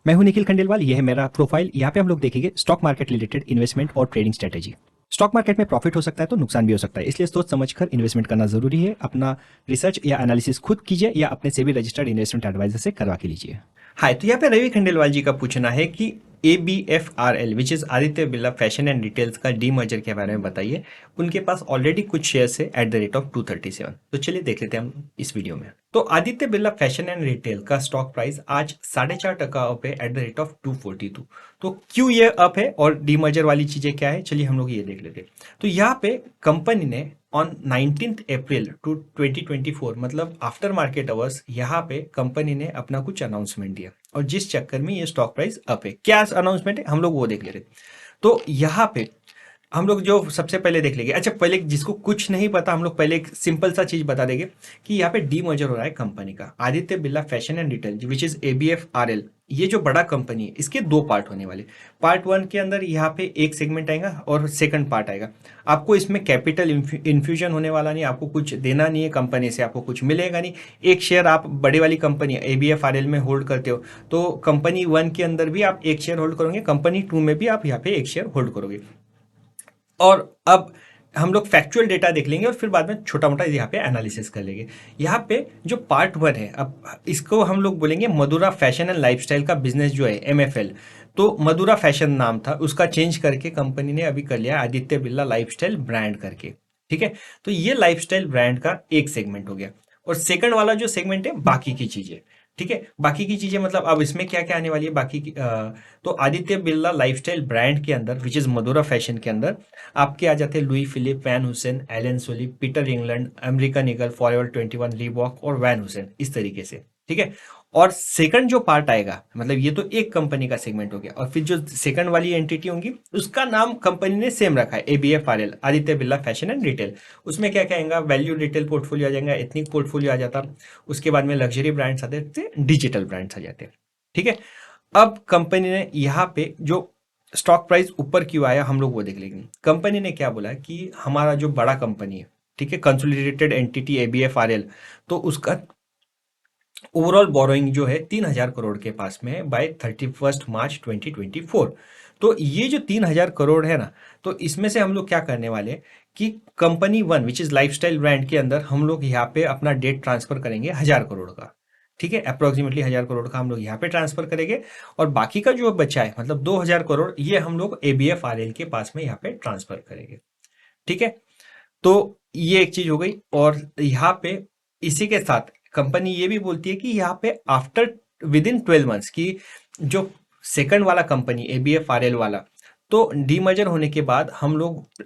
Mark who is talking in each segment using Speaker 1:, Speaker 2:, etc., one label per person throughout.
Speaker 1: मैं हूं निखिल खंडेलवाल, ये है मेरा प्रोफाइल। यहाँ पे हम लोग देखेंगे स्टॉक मार्केट रिलेटेड इन्वेस्टमेंट और ट्रेडिंग स्ट्रेटेजी। स्टॉक मार्केट में प्रॉफिट हो सकता है तो नुकसान भी हो सकता है, इसलिए सोच समझकर इन्वेस्टमेंट करना जरूरी है। अपना रिसर्च या एनालिसिस खुद कीजिए या अपने सेबी रजिस्टर्ड इन्वेस्टमेंट एडवाइजर से करवा के लीजिए। हाय, तो यहाँ पे रवि खंडेलवाल जी का पूछना है कि ABFRL which is Aditya Birla fashion and retails का डीमर्जर के बारे में बताइए। उनके पास ऑलरेडी कुछ शेयर्स है एट द रेट ऑफ 237। तो चलिए देख लेते हैं हम इस वीडियो में। तो Aditya Birla fashion and retail का स्टॉक प्राइस आज 4.5% अप है एट द रेट ऑफ 242। तो क्यों ये अप है और डीमर्जर वाली चीजें क्या है, चलिए हम लोग ये देख लेते हैं। तो यहाँ पे कंपनी ने ऑन 19 अप्रैल टू 2024 मतलब आफ्टर मार्केट आवर्स यहाँ पे कंपनी ने अपना कुछ अनाउंसमेंट दिया और जिस चक्कर में ये स्टॉक प्राइस अप है। क्या अनाउंसमेंट है हम लोग वो देख ले रहे। तो यहाँ पे हम लोग जो सबसे पहले देख लेंगे। अच्छा, पहले जिसको कुछ नहीं पता हम लोग पहले एक सिंपल सा चीज बता देंगे कि यहाँ पे डीमर्जर हो रहा है कंपनी का। Aditya Birla fashion and retail which is ABFRL, ये जो बड़ा कंपनी है इसके दो पार्ट होने वाले। पार्ट 1 के अंदर यहाँ पे एक सेगमेंट आएगा और सेकंड पार्ट आएगा। आपको इसमें कैपिटल इन्फ्यूजन होने वाला नहीं, आपको कुछ देना नहीं है कंपनी से, आपको कुछ मिलेगा नहीं। एक शेयर आप बड़े वाली कंपनी ABFRL में होल्ड करते हो तो कंपनी 1 के अंदर भी आप एक शेयर होल्ड करोगे, कंपनी 2 में भी आप यहाँ पे एक शेयर होल्ड करोगे। और अब हम लोग फैक्चुअल डेटा देख लेंगे और फिर बाद में छोटा मोटा यहाँ पे एनालिसिस कर लेंगे। यहाँ पे जो पार्ट 1 है, अब इसको हम लोग बोलेंगे मधुरा फैशन एंड लाइफस्टाइल का बिजनेस जो है MFL। तो मधुरा फैशन नाम था, उसका चेंज करके कंपनी ने अभी कर लिया आदित्य बिरला लाइफस्टाइल ब्रांड करके। ठीक है, तो ये लाइफस्टाइल ब्रांड का एक सेगमेंट हो गया और सेकंड वाला जो सेगमेंट है बाकी की चीजें। ठीक है, बाकी की चीजें मतलब अब इसमें क्या क्या आने वाली है बाकी की। तो आदित्य बिरला लाइफस्टाइल ब्रांड के अंदर विच इज मधुरा फैशन के अंदर आपके आ जाते हैं Louis Philippe, Van Heusen, Allen Solly, Peter England, American Eagle, Forever 21, Reebok और वैन हुसैन, इस तरीके से। ठीक है, और सेकंड जो पार्ट आएगा मतलब ये तो एक कंपनी का सेगमेंट हो गया और फिर जो सेकंड वाली एंटिटी होंगी उसका नाम कंपनी ने सेम रखा है ABFRL, Aditya Birla fashion and retail. उसमें क्या क्या आएगा, वैल्यू रिटेल पोर्टफोलियो आ जाएगा, एथनिक पोर्टफोलियो आ जाता, उसके बाद में लग्जरी ब्रांड्स आते थे, डिजिटल ब्रांड्स आ जाते हैं। ठीक है, अब कंपनी ने यहाँ पे जो स्टॉक प्राइस ऊपर क्यों आया हम लोग वो देख लेंगे। कंपनी ने क्या बोला कि हमारा जो बड़ा कंपनी है, ठीक है, कंसोलिडेटेड एंटिटी ABFRL, तो उसका ओवरऑल बोरोइंग जो है 3,000 करोड़ के पास में है बाय 31 मार्च 2024। तो ये जो 3,000 करोड़ है ना, तो इसमें से हम लोग क्या करने वाले हैं कि company 1 which is lifestyle brand के अंदर हम लोग यहाँ पे अपना डेट ट्रांसफर करेंगे 1,000 करोड़ का। ठीक है, अप्रोक्सीमेटली 1,000 करोड़ का हम लोग यहाँ पे ट्रांसफर करेंगे और बाकी का जो बचा है मतलब 2,000 करोड़ ये हम लोग ABFRL के पास में यहाँ पे ट्रांसफर करेंगे। ठीक है, तो ये एक चीज हो गई। और यहाँ पे इसी के साथ कंपनी ये भी बोलती है कि यहाँ पे आफ्टर विद इन 12 मंथ्स की जो सेकंड वाला कंपनी ABFRL वाला, तो डीमर्जर होने के बाद हम लोग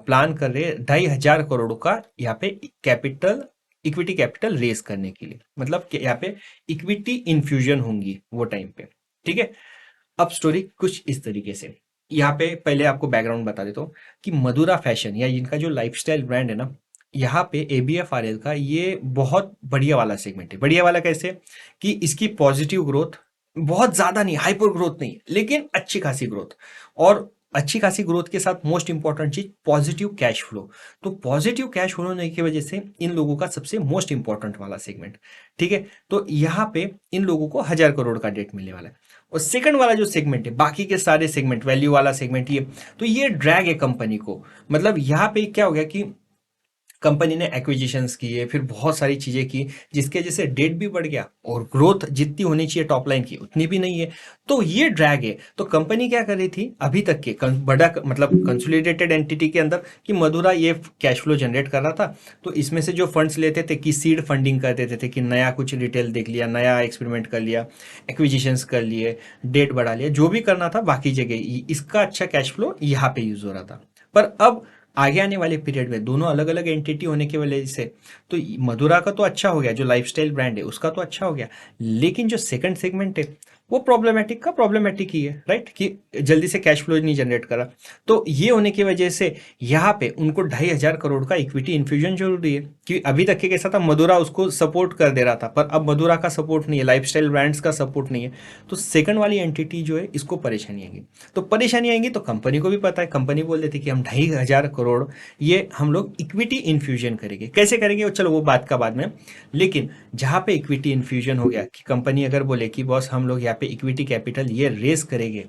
Speaker 1: प्लान कर रहे हैं 2,500 करोड़ का यहाँ पे कैपिटल, इक्विटी कैपिटल रेस करने के लिए। मतलब कि यहाँ पे इक्विटी इन्फ्यूजन होंगी वो टाइम पे। ठीक है, अब स्टोरी कुछ इस तरीके से। यहाँ पे पहले आपको बैकग्राउंड बता देता हूँ कि मधुरा फैशन या इनका जो लाइफस्टाइल ब्रांड है ना, यहाँ पे ABFRL का ये बहुत बढ़िया वाला सेगमेंट है। बढ़िया वाला कैसे कि इसकी पॉजिटिव ग्रोथ बहुत ज्यादा नहीं, हाइपर ग्रोथ नहीं, लेकिन अच्छी खासी ग्रोथ। और अच्छी खासी ग्रोथ के साथ मोस्ट इंपॉर्टेंट चीज पॉजिटिव कैश फ्लो। तो पॉजिटिव कैश फ्लो होने की वजह से इन लोगों का सबसे मोस्ट इंपॉर्टेंट वाला सेगमेंट। ठीक है, तो यहाँ पे इन लोगों को 1,000 करोड़ का डेट मिलने वाला है। और सेकंड वाला जो सेगमेंट है, बाकी के सारे सेगमेंट, वैल्यू वाला सेगमेंट ये, तो ये ड्रैग है कंपनी को। मतलब यहाँ पे क्या हो गया कि कंपनी ने एक्विजिशंस किए, फिर बहुत सारी चीजें की जिसके वजह से डेट भी बढ़ गया और ग्रोथ जितनी होनी चाहिए टॉप लाइन की उतनी भी नहीं है। तो ये ड्रैग है। तो कंपनी क्या कर रही थी अभी तक के बड़ा मतलब कंसोलिडेटेड एंटिटी के अंदर कि मधुरा ये कैश फ्लो जनरेट कर रहा था, तो इसमें से जो फंड्स लेते थे कि सीड फंडिंग कर देते थे कि नया कुछ रिटेल देख लिया, नया एक्सपेरिमेंट कर लिया, एक्विजिशंस कर लिए, डेट बढ़ा लिया, जो भी करना था बाकी जगह इसका अच्छा कैश फ्लो यहाँ पे यूज हो रहा था। पर अब आगे आने वाले पीरियड में दोनों अलग अलग एंटिटी होने की वजह से तो मधुरा का तो अच्छा हो गया, जो लाइफस्टाइल ब्रांड है उसका तो अच्छा हो गया, लेकिन जो सेकंड सेगमेंट है वो प्रॉब्लमेटिक का प्रॉब्लमेटिक ही है, राइट, कि जल्दी से कैश फ्लो नहीं जनरेट करा। तो ये होने की वजह से यहाँ पे उनको 2,500 करोड़ का इक्विटी इन्फ्यूजन जरूरी है। कि अभी तक के कैसा था, मधुरा उसको सपोर्ट कर दे रहा था, पर अब मधुरा का सपोर्ट नहीं है, लाइफस्टाइल ब्रांड्स का सपोर्ट नहीं है। तो सेकंड वाली एंटिटी जो है इसको परेशानी आएगी। तो परेशानी आएंगी तो कंपनी को भी पता है, कंपनी बोल देती कि हम 2,500 करोड़ ये हम लोग इक्विटी इन्फ्यूजन करेंगे। कैसे करेंगे चलो वो बात का बाद में। लेकिन जहां पे इक्विटी इन्फ्यूजन हो गया कि कंपनी अगर बोले कि बॉस हम लोग यहाँ पे इक्विटी कैपिटल ये रेस करेंगे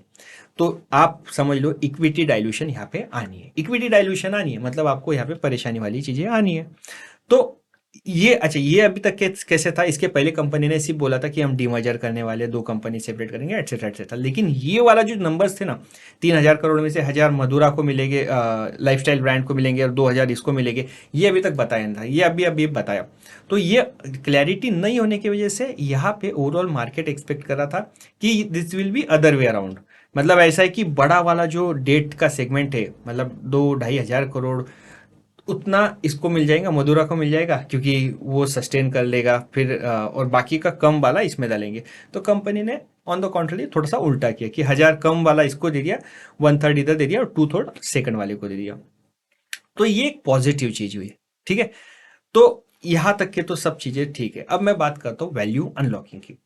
Speaker 1: तो आप समझ लो इक्विटी डाइल्यूशन यहाँ पे आनी है। इक्विटी डाइल्यूशन आनी है मतलब आपको यहाँ पे परेशानी वाली चीजें आनी है। तो ये अच्छा, ये अभी तक कैसे था, इसके पहले कंपनी ने सिर्फ बोला था कि हम डीमर्जर करने वाले, दो कंपनी सेपरेट करेंगे एटसेट्रा एटसेट्रा, लेकिन ये वाला जो नंबर्स थे ना, 3,000 करोड़ में से 1,000 मधुरा को मिलेंगे, लाइफस्टाइल ब्रांड को मिलेंगे और 2,000 इसको मिलेंगे, ये अभी तक बताया नहीं था, ये अभी बताया। तो ये क्लैरिटी नहीं होने की वजह से यहाँ पे ओवरऑल मार्केट एक्सपेक्ट कर रहा था कि this will be other way around. मतलब ऐसा है कि बड़ा वाला जो डेट का सेगमेंट है, मतलब 2-2,500 करोड़, उतना इसको मिल जाएगा, मधुरा को मिल जाएगा, क्योंकि वो सस्टेन कर लेगा फिर, और बाकी का कम वाला इसमें डालेंगे। तो कंपनी ने ऑन द कॉन्ट्ररी थोड़ा सा उल्टा किया कि 1,000 कम वाला इसको दे दिया, 1/3 इधर दे दिया और 2/3 सेकंड वाले को दे दिया। तो ये एक पॉजिटिव चीज हुई, ठीक है। तो यहां तक के तो सब चीजें ठीक है। अब मैं बात करता हूँ वैल्यू अनलॉकिंग की।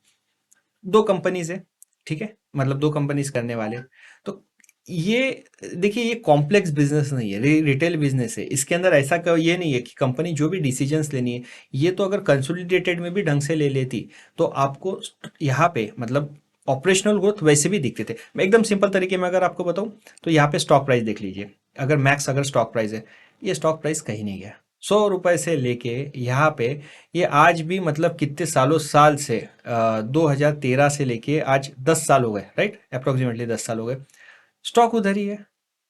Speaker 1: दो कंपनीज है, ठीक है, मतलब दो कंपनीज करने वाले। तो ये देखिए, ये कॉम्प्लेक्स बिजनेस नहीं है, रिटेल बिजनेस है। इसके अंदर ऐसा ये नहीं है कि कंपनी जो भी डिसीजंस लेनी है, ये तो अगर कंसोलिडेटेड में भी ढंग से ले लेती तो आपको यहाँ पे मतलब ऑपरेशनल ग्रोथ वैसे भी दिखते थे। मैं एकदम सिंपल तरीके में अगर आपको बताऊं तो यहाँ पे स्टॉक प्राइस देख लीजिए। अगर मैक्स अगर स्टॉक प्राइस है, ये स्टॉक प्राइस कहीं नहीं गया। 100 रुपए से लेके यहाँ पे ये आज भी मतलब कितने साल से 2013 से लेके आज 10 साल हो गए, राइट, अप्रोक्सीमेटली 10 साल हो गए, स्टॉक उधर ही है,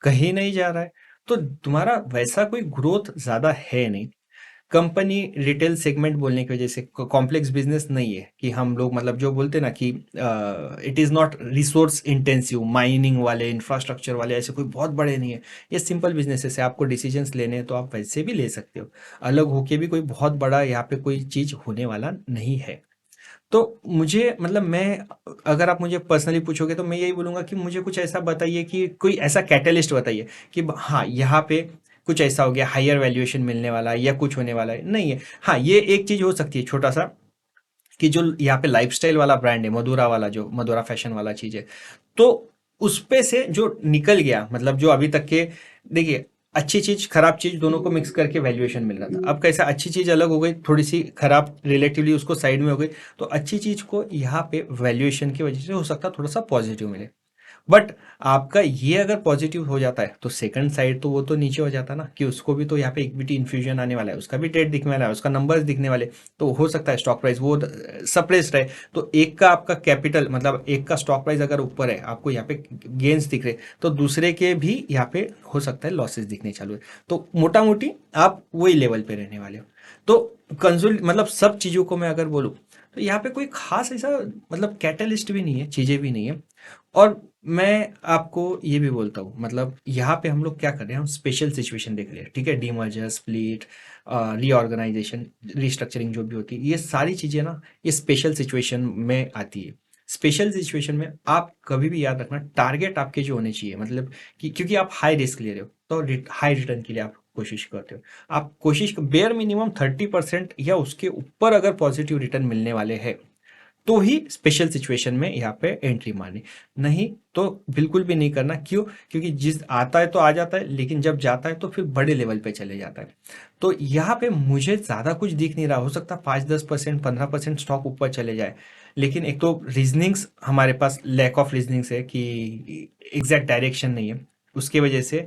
Speaker 1: कहीं नहीं जा रहा है। तो तुम्हारा वैसा कोई ग्रोथ ज्यादा है नहीं। कंपनी रिटेल सेगमेंट बोलने की वजह से कॉम्प्लेक्स बिजनेस नहीं है कि हम लोग मतलब जो बोलते हैं ना कि it is not resource intensive, mining वाले, इंफ्रास्ट्रक्चर वाले ऐसे कोई बहुत बड़े नहीं है। ये सिंपल बिजनेसेस है, आपको डिसीजंस लेने हैं तो आप वैसे भी ले सकते हो, अलग होके भी कोई बहुत बड़ा यहाँ पे कोई चीज़ होने वाला नहीं है। तो मुझे मतलब मैं, अगर आप मुझे पर्सनली पूछोगे तो मैं यही बोलूंगा कि मुझे कुछ ऐसा बताइए कि कोई ऐसा कैटलिस्ट बताइए कि हाँ यहाँ पे कुछ ऐसा हो गया, हायर वैल्यूएशन मिलने वाला है या कुछ होने वाला है, नहीं है। हाँ, ये एक चीज हो सकती है छोटा सा, कि जो यहाँ पे लाइफस्टाइल वाला ब्रांड है, मधुरा वाला, जो मधुरा फैशन वाला चीज है, तो उस पे से जो निकल गया, मतलब जो अभी तक के, देखिए, अच्छी चीज खराब चीज दोनों को मिक्स करके वैल्यूएशन मिल रहा था। अब कैसा, अच्छी चीज अलग हो गई, थोड़ी सी खराब रिलेटिवली उसको साइड में हो गई, तो अच्छी चीज को यहाँ पे वैल्यूएशन की वजह से हो सकता है थोड़ा सा पॉजिटिव मिले। बट आपका ये अगर पॉजिटिव हो जाता है तो सेकंड साइड तो वो तो नीचे हो जाता ना, कि उसको भी तो यहाँ पे इक्विटी इन्फ्यूजन आने वाला है, उसका भी डेट दिखने वाला है, उसका नंबर्स दिखने वाले, तो हो सकता है स्टॉक प्राइस वो सप्रेस्ड रहे। तो एक का आपका कैपिटल, मतलब एक का स्टॉक प्राइस अगर ऊपर है, आपको यहाँ पे गेन्स दिख रहे, तो दूसरे के भी यहाँ पे हो सकता है लॉसेस दिखने चालू है। तो मोटा मोटी आप वही लेवल पे रहने वाले हो। तो कंसोल मतलब सब चीजों को मैं अगर बोलूँ तो यहाँ पे कोई खास ऐसा मतलब कैटलिस्ट भी नहीं है, चीजें भी नहीं है। और मैं आपको ये भी बोलता हूँ, मतलब यहाँ पे हम लोग क्या कर रहे हैं, हम स्पेशल सिचुएशन देख रहे हैं, ठीक है, डीमर्जर, स्प्लिट, रीऑर्गेनाइजेशन, रिस्ट्रक्चरिंग जो भी होती है, ये सारी चीजें ना ये स्पेशल सिचुएशन में आती है। स्पेशल सिचुएशन में आप कभी भी याद रखना, टारगेट आपके जो होने चाहिए, मतलब कि क्योंकि आप हाई रिस्क ले रहे हो तो हाई रिटर्न के लिए आप कोशिश करते हो, आप कोशिश बेयर मिनिमम 30% या उसके ऊपर अगर पॉजिटिव रिटर्न मिलने वाले हैं तो ही स्पेशल सिचुएशन में यहाँ पे एंट्री मारनी, नहीं तो बिल्कुल भी नहीं करना। क्यों? क्योंकि जिस आता है तो आ जाता है, लेकिन जब जाता है तो फिर बड़े लेवल पे चले जाता है। तो यहाँ पे मुझे ज़्यादा कुछ दिख नहीं रहा, हो सकता 5-10%, 15% स्टॉक ऊपर चले जाए, लेकिन एक तो रीजनिंग्स हमारे पास लैक ऑफ रीजनिंग्स है कि एग्जैक्ट डायरेक्शन नहीं है उसकी वजह से,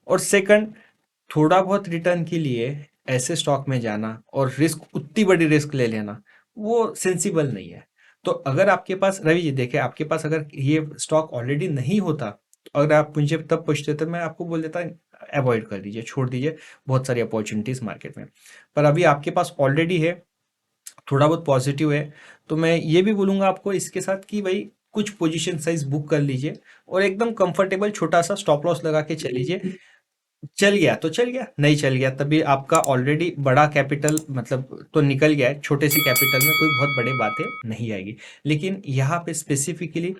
Speaker 1: और सेकंड, थोड़ा बहुत रिटर्न के लिए ऐसे स्टॉक में जाना और रिस्क, उतनी बड़ी रिस्क ले लेना, वो सेंसिबल नहीं है। तो अगर आपके पास, रवि जी देखे, आपके पास अगर ये स्टॉक ऑलरेडी नहीं होता, तो अगर आप मुझे तब पूछते तो मैं आपको बोल देता अवॉइड कर दीजिए, छोड़ दीजिए, बहुत सारी अपॉर्चुनिटीज मार्केट में। पर अभी आपके पास ऑलरेडी है, थोड़ा बहुत पॉजिटिव है, तो मैं ये भी बोलूंगा आपको इसके साथ कि भाई कुछ पोजीशन साइज बुक कर लीजिए और एकदम कंफर्टेबल छोटा सा स्टॉप लॉस लगा के चलीजिए। चल गया तो चल गया, नहीं चल गया तभी आपका ऑलरेडी बड़ा कैपिटल मतलब तो निकल गया है, छोटे से कैपिटल में कोई बहुत बड़ी बातें नहीं आएगी। लेकिन यहाँ पे स्पेसिफिकली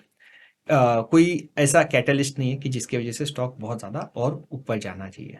Speaker 1: कोई ऐसा कैटलिस्ट नहीं है कि जिसकी वजह से स्टॉक बहुत ज़्यादा और ऊपर जाना चाहिए।